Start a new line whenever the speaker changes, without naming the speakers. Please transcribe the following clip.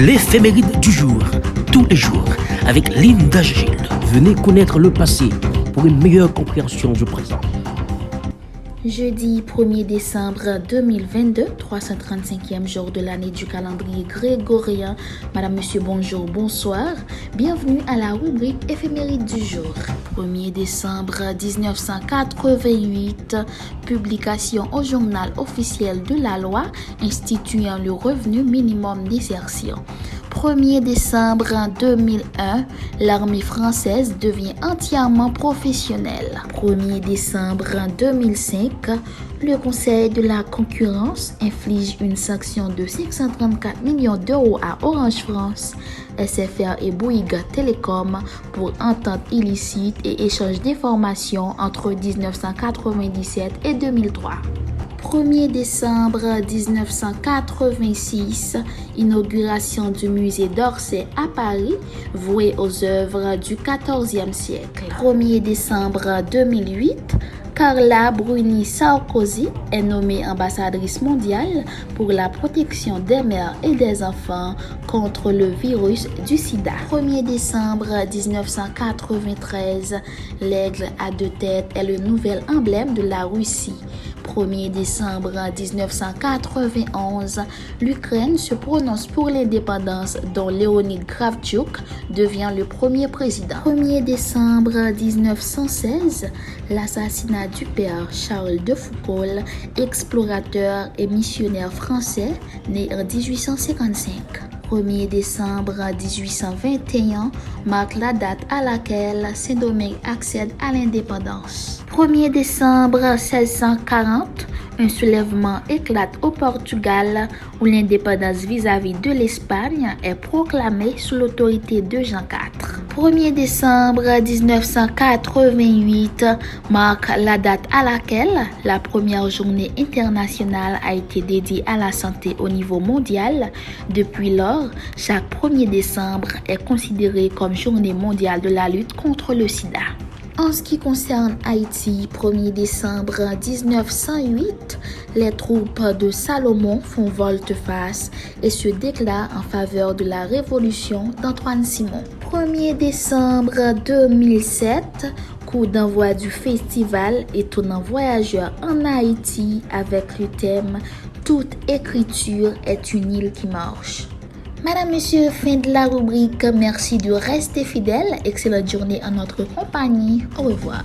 L'éphéméride du jour, tous les jours, avec Linda Gilles. Venez connaître le passé pour une meilleure compréhension du présent.
Jeudi 1er décembre 2022, 335e jour de l'année du calendrier grégorien. Madame, Monsieur, bonjour, bonsoir. Bienvenue à la rubrique éphéméride du jour. 1er décembre 1988, publication au journal officiel de la loi instituant le revenu minimum d'insertion. 1er décembre 2001, l'armée française devient entièrement professionnelle. 1er décembre 2005, le Conseil de la concurrence inflige une sanction de 534 millions d'euros à Orange France, SFR et Bouygues Télécom pour entente illicite et échange d'informations entre 1997 et 2003. 1er décembre 1986, inauguration du musée d'Orsay à Paris, voué aux œuvres du XIVe siècle. 1er décembre 2008, Carla Bruni Sarkozy est nommée ambassadrice mondiale pour la protection des mères et des enfants contre le virus du sida. 1er décembre 1993, l'aigle à deux têtes est le nouvel emblème de la Russie. 1er décembre 1991, l'Ukraine se prononce pour l'indépendance dont Leonid Kravchuk devient le premier président. 1er décembre 1916, l'assassinat du père Charles de Foucault, explorateur et missionnaire français, né en 1855. 1er décembre 1821 marque la date à laquelle Saint-Domingue accède à l'indépendance. 1er décembre 1640, un soulèvement éclate au Portugal où l'indépendance vis-à-vis de l'Espagne est proclamée sous l'autorité de Jean IV. 1er décembre 1988 marque la date à laquelle la première journée internationale a été dédiée à la santé au niveau mondial. Depuis lors, chaque 1er décembre est considéré comme journée mondiale de la lutte contre le sida. En ce qui concerne Haïti, 1er décembre 1908, les troupes de Salomon font volte-face et se déclarent en faveur de la révolution d'Antoine Simon. 1er décembre 2007, coup d'envoi du festival Étonnant voyageur en Haïti avec le thème « Toute écriture est une île qui marche ». Madame, Monsieur, fin de la rubrique. Merci de rester fidèle. Excellente journée en notre compagnie. Au revoir.